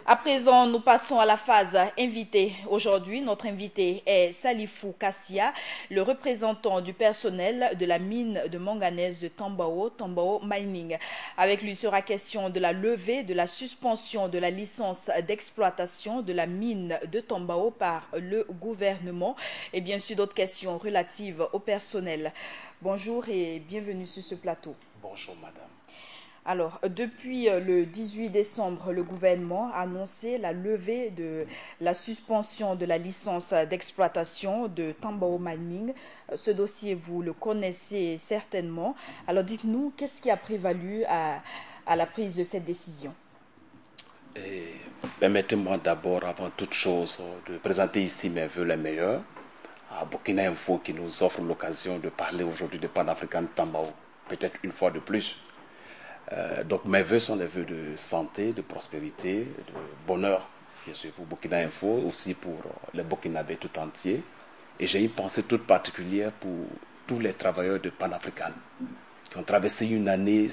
À présent, nous passons à la phase invitée. Aujourd'hui, notre invité est Salifou Kassia, le représentant du personnel de la mine de manganèse de Tambao Mining. Avec lui sera question de la levée de la suspension de la licence d'exploitation de la mine de Tambao par le gouvernement et bien sûr d'autres questions relatives au personnel. Bonjour et bienvenue sur ce plateau. Bonjour madame. Alors, depuis le 18 décembre, le gouvernement a annoncé la levée de la suspension de la licence d'exploitation de Tambao Mining. Ce dossier, vous le connaissez certainement. Alors, dites-nous, qu'est-ce qui a prévalu à la prise de cette décision? Permettez-moi d'abord, avant toute chose, de présenter ici mes voeux les meilleurs à Burkina Info qui nous offre l'occasion de parler aujourd'hui de Pan-African Tambao, peut-être une fois de plus. Donc mes voeux sont des voeux de santé, de prospérité, de bonheur, bien sûr pour Burkina Info, aussi pour les Burkinabés tout entiers. Et j'ai une pensée toute particulière pour tous les travailleurs de Pan-African qui ont traversé une année,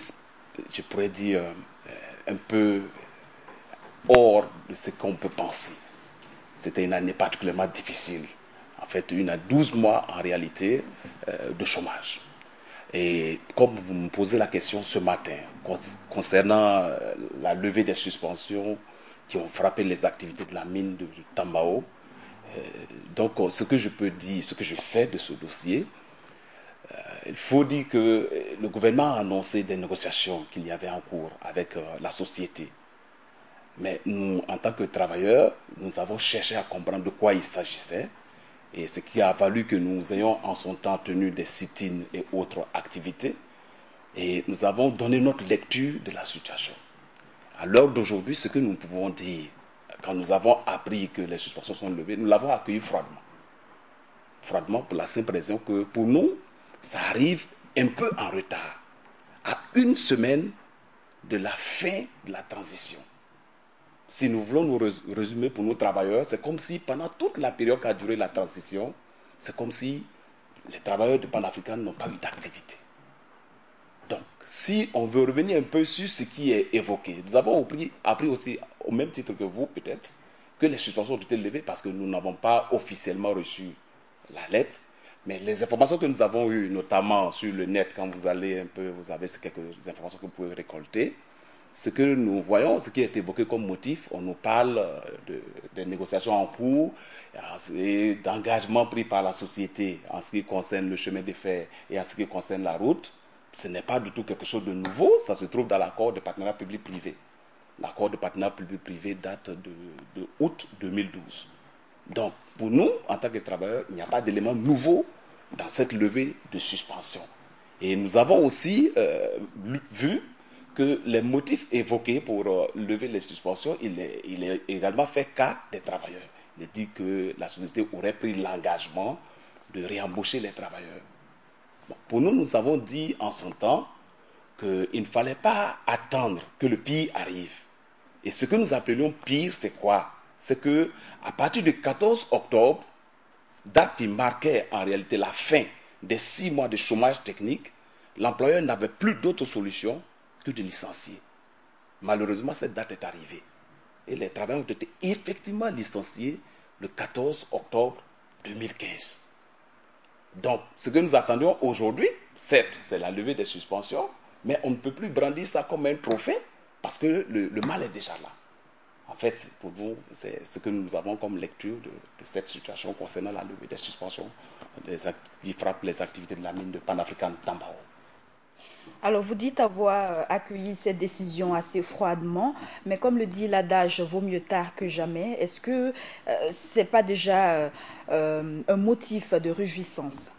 je pourrais dire, un peu hors de ce qu'on peut penser. C'était une année particulièrement difficile. En fait, 12 mois en réalité de chômage. Et comme vous me posez la question ce matin concernant la levée des suspensions qui ont frappé les activités de la mine de Tambao, donc ce que je peux dire, ce que je sais de ce dossier, il faut dire que le gouvernement a annoncé des négociations qu'il y avait en cours avec la société. Mais nous, en tant que travailleurs, nous avons cherché à comprendre de quoi il s'agissait. Et ce qui a valu que nous ayons en son temps tenu des sit-ins et autres activités. Et nous avons donné notre lecture de la situation. À l'heure d'aujourd'hui, ce que nous pouvons dire, quand nous avons appris que les suspensions sont levées, nous l'avons accueilli froidement. Froidement pour la simple raison que pour nous, ça arrive un peu en retard. À une semaine de la fin de la transition. Si nous voulons nous résumer pour nos travailleurs, c'est comme si pendant toute la période qu'a duré la transition, c'est comme si les travailleurs de Pan-African n'ont pas eu d'activité. Donc, si on veut revenir un peu sur ce qui est évoqué, nous avons appris aussi, au même titre que vous peut-être, que les suspensions ont été levées parce que nous n'avons pas officiellement reçu la lettre. Mais les informations que nous avons eues, notamment sur le net, quand vous allez un peu, vous avez quelques informations que vous pouvez récolter. Ce que nous voyons, ce qui est évoqué comme motif, on nous parle des négociations en cours et d'engagements pris par la société en ce qui concerne le chemin de fer et en ce qui concerne la route. Ce n'est pas du tout quelque chose de nouveau, ça se trouve dans l'accord de partenariat public-privé. L'accord de partenariat public-privé date de août 2012. Donc, pour nous, en tant que travailleurs, il n'y a pas d'élément nouveau dans cette levée de suspension. Et nous avons aussi vu que les motifs évoqués pour lever les suspensions, il est également fait cas des travailleurs. Il est dit que la société aurait pris l'engagement de réembaucher les travailleurs. Bon, pour nous, nous avons dit en son temps qu'il ne fallait pas attendre que le pire arrive. Et ce que nous appelions pire, c'est quoi? C'est que à partir du 14 octobre, date qui marquait en réalité la fin des 6 mois de chômage technique, l'employeur n'avait plus d'autre solution que de licencier. Malheureusement, cette date est arrivée. Et les travailleurs ont été effectivement licenciés le 14 octobre 2015. Donc, ce que nous attendions aujourd'hui, certes, c'est la levée des suspensions, mais on ne peut plus brandir ça comme un trophée parce que le mal est déjà là. En fait, pour nous, c'est ce que nous avons comme lecture de cette situation concernant la levée des suspensions qui frappent les activités de la mine de Pan-African Tambao. Alors, vous dites avoir accueilli cette décision assez froidement, mais comme le dit l'adage, vaut mieux tard que jamais. Est-ce que c'est pas déjà un motif de réjouissance?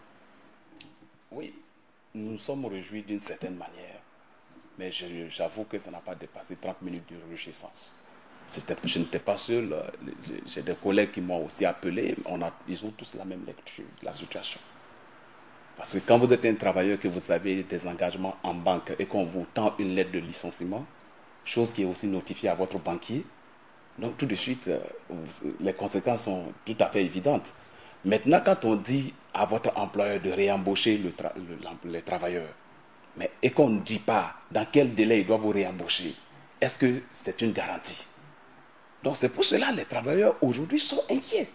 Oui, nous nous sommes réjouis d'une certaine manière, mais j'avoue que ça n'a pas dépassé 30 minutes de réjouissance. Je n'étais pas seul, j'ai des collègues qui m'ont aussi appelé, ils ont tous la même lecture de la situation. Parce que quand vous êtes un travailleur, que vous avez des engagements en banque et qu'on vous tend une lettre de licenciement, chose qui est aussi notifiée à votre banquier, donc tout de suite, les conséquences sont tout à fait évidentes. Maintenant, quand on dit à votre employeur de réembaucher les travailleurs, et qu'on ne dit pas dans quel délai ils doivent vous réembaucher, est-ce que c'est une garantie? Donc c'est pour cela que les travailleurs aujourd'hui sont inquiets.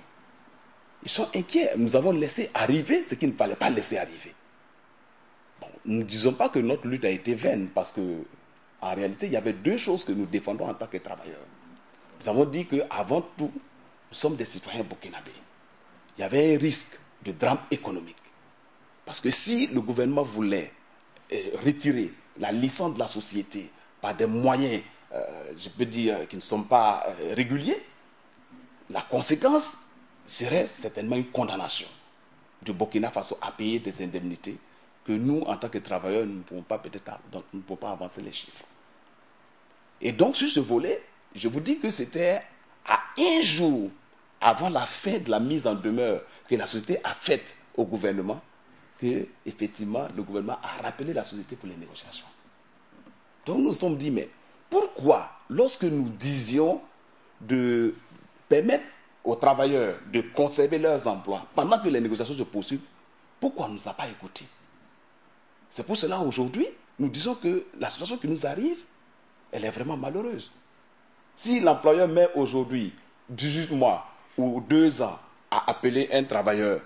Ils sont inquiets. Nous avons laissé arriver ce qu'il ne fallait pas laisser arriver. Bon, nous ne disons pas que notre lutte a été vaine, parce que en réalité, il y avait deux choses que nous défendons en tant que travailleurs. Nous avons dit qu'avant tout, nous sommes des citoyens burkinabés. Il y avait un risque de drame économique. Parce que si le gouvernement voulait retirer la licence de la société par des moyens, je peux dire, qui ne sont pas réguliers, la conséquence serait certainement une condamnation du Burkina Faso à payer des indemnités que nous, en tant que travailleurs, nous ne pouvons pas nous ne pouvons pas avancer les chiffres. Et donc, sur ce volet, je vous dis que c'était à un jour avant la fin de la mise en demeure que la société a faite au gouvernement, que, effectivement, le gouvernement a rappelé la société pour les négociations. Donc, nous nous sommes dit, mais pourquoi, lorsque nous disions de permettre aux travailleurs de conserver leurs emplois pendant que les négociations se poursuivent, pourquoi on ne nous a pas écoutés? C'est pour cela aujourd'hui, nous disons que la situation qui nous arrive, elle est vraiment malheureuse. Si l'employeur met aujourd'hui 18 mois ou 2 ans à appeler un travailleur,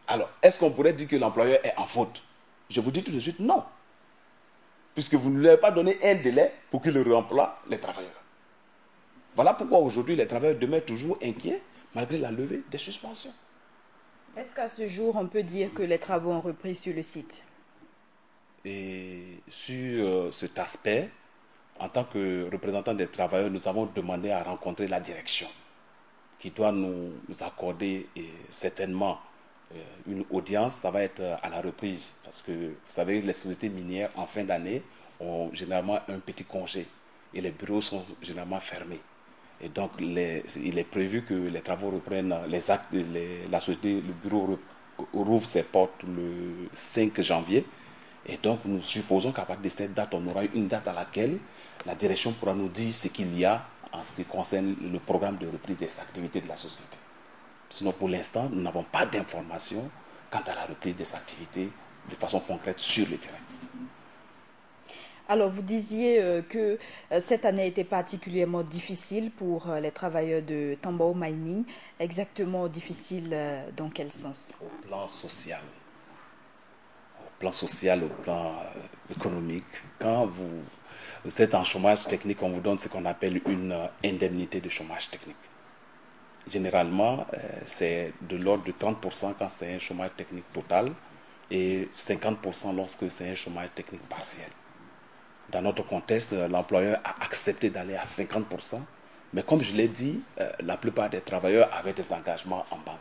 alors est-ce qu'on pourrait dire que l'employeur est en faute? Je vous dis tout de suite non. Puisque vous ne lui avez pas donné un délai pour qu'il réemploie les travailleurs. Voilà pourquoi aujourd'hui les travailleurs demeurent toujours inquiets malgré la levée des suspensions. Est-ce qu'à ce jour, on peut dire que les travaux ont repris sur le site? Et sur cet aspect, en tant que représentant des travailleurs, nous avons demandé à rencontrer la direction qui doit nous accorder certainement une audience. Ça va être à la reprise parce que vous savez, les sociétés minières en fin d'année ont généralement un petit congé et les bureaux sont généralement fermés. Et donc, il est prévu que les travaux reprennent, les actes, la société, le bureau rouvre ses portes le 5 janvier. Et donc, nous supposons qu'à partir de cette date, on aura une date à laquelle la direction pourra nous dire ce qu'il y a en ce qui concerne le programme de reprise des activités de la société. Sinon, pour l'instant, nous n'avons pas d'informations quant à la reprise des activités de façon concrète sur le terrain. Alors, vous disiez que cette année était particulièrement difficile pour les travailleurs de Tambao Mining. Exactement difficile dans quel sens? Au plan social. Au plan social, au plan économique. Quand vous êtes en chômage technique, on vous donne ce qu'on appelle une indemnité de chômage technique. Généralement, c'est de l'ordre de 30% quand c'est un chômage technique total et 50% lorsque c'est un chômage technique partiel. Dans notre contexte, l'employeur a accepté d'aller à 50%, mais comme je l'ai dit, la plupart des travailleurs avaient des engagements en banque.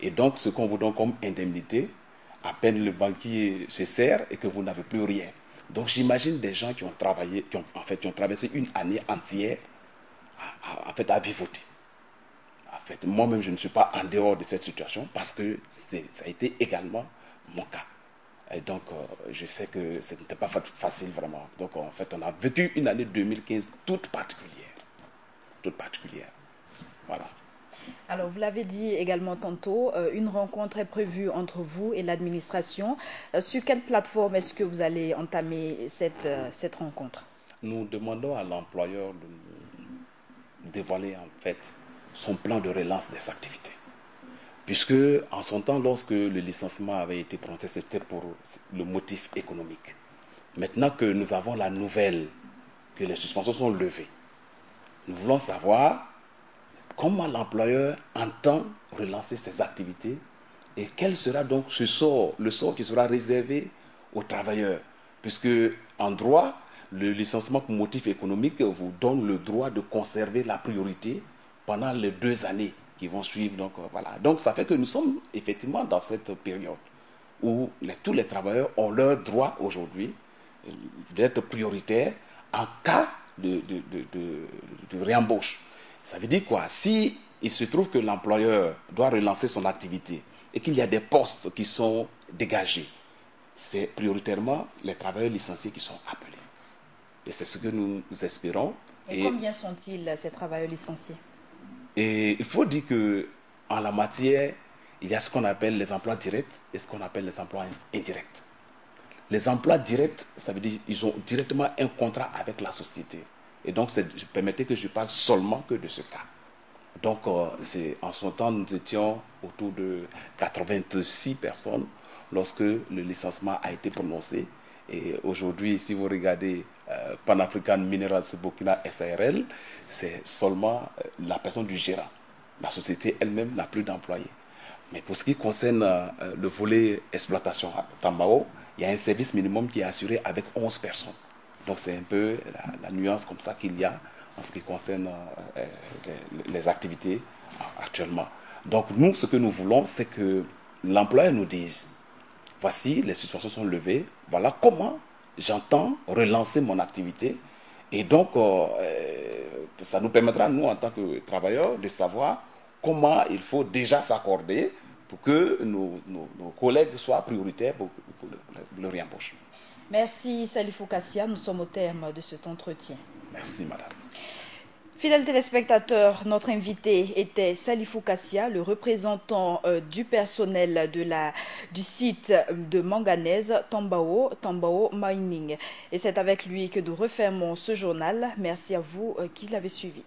Et donc, ce qu'on vous donne comme indemnité, à peine le banquier se sert et que vous n'avez plus rien. Donc, j'imagine des gens qui ont travaillé, qui ont traversé une année entière à vivoter. En fait, moi-même, je ne suis pas en dehors de cette situation parce que ça a été également mon cas. Et donc, je sais que ce n'était pas facile vraiment. Donc, en fait, on a vécu une année 2015 toute particulière. Toute particulière. Voilà. Alors, vous l'avez dit également tantôt, une rencontre est prévue entre vous et l'administration. Sur quelle plateforme est-ce que vous allez entamer cette rencontre? Nous demandons à l'employeur de nous dévoiler en fait son plan de relance des activités. Puisque en son temps, lorsque le licenciement avait été prononcé, c'était pour le motif économique. Maintenant que nous avons la nouvelle que les suspensions sont levées, nous voulons savoir comment l'employeur entend relancer ses activités et quel sera donc le sort qui sera réservé aux travailleurs. Puisque en droit, le licenciement pour motif économique vous donne le droit de conserver la priorité pendant les 2 années qui vont suivre. Donc, voilà. Donc ça fait que nous sommes effectivement dans cette période où tous les travailleurs ont leur droit aujourd'hui d'être prioritaires en cas de réembauche. Ça veut dire quoi? Si il se trouve que l'employeur doit relancer son activité et qu'il y a des postes qui sont dégagés, c'est prioritairement les travailleurs licenciés qui sont appelés. Et c'est ce que nous espérons. Et combien sont-ils, ces travailleurs licenciés? Et il faut dire qu'en la matière, il y a ce qu'on appelle les emplois directs et ce qu'on appelle les emplois indirects. Les emplois directs, ça veut dire qu'ils ont directement un contrat avec la société. Et donc, permettez que je parle seulement que de ce cas. Donc, en son temps, nous étions autour de 86 personnes lorsque le licenciement a été prononcé. Et aujourd'hui, si vous regardez Pan-African Minerals Burkina SARL, c'est seulement la personne du gérant. La société elle-même n'a plus d'employés. Mais pour ce qui concerne le volet exploitation à Tambao, il y a un service minimum qui est assuré avec 11 personnes. Donc c'est un peu la nuance comme ça qu'il y a en ce qui concerne les activités actuellement. Donc nous, ce que nous voulons, c'est que l'employeur nous dise, voici, les suspensions sont levées, voilà comment j'entends relancer mon activité. Et donc, ça nous permettra, nous, en tant que travailleurs, de savoir comment il faut déjà s'accorder pour que nos collègues soient prioritaires pour le réembauche. Merci Salifou Kassia, nous sommes au terme de cet entretien. Merci madame. Fidèles téléspectateurs, notre invité était Salifou Kassia, le représentant du personnel du site de manganèse Tambao Mining. Et c'est avec lui que nous refermons ce journal. Merci à vous qui l'avez suivi.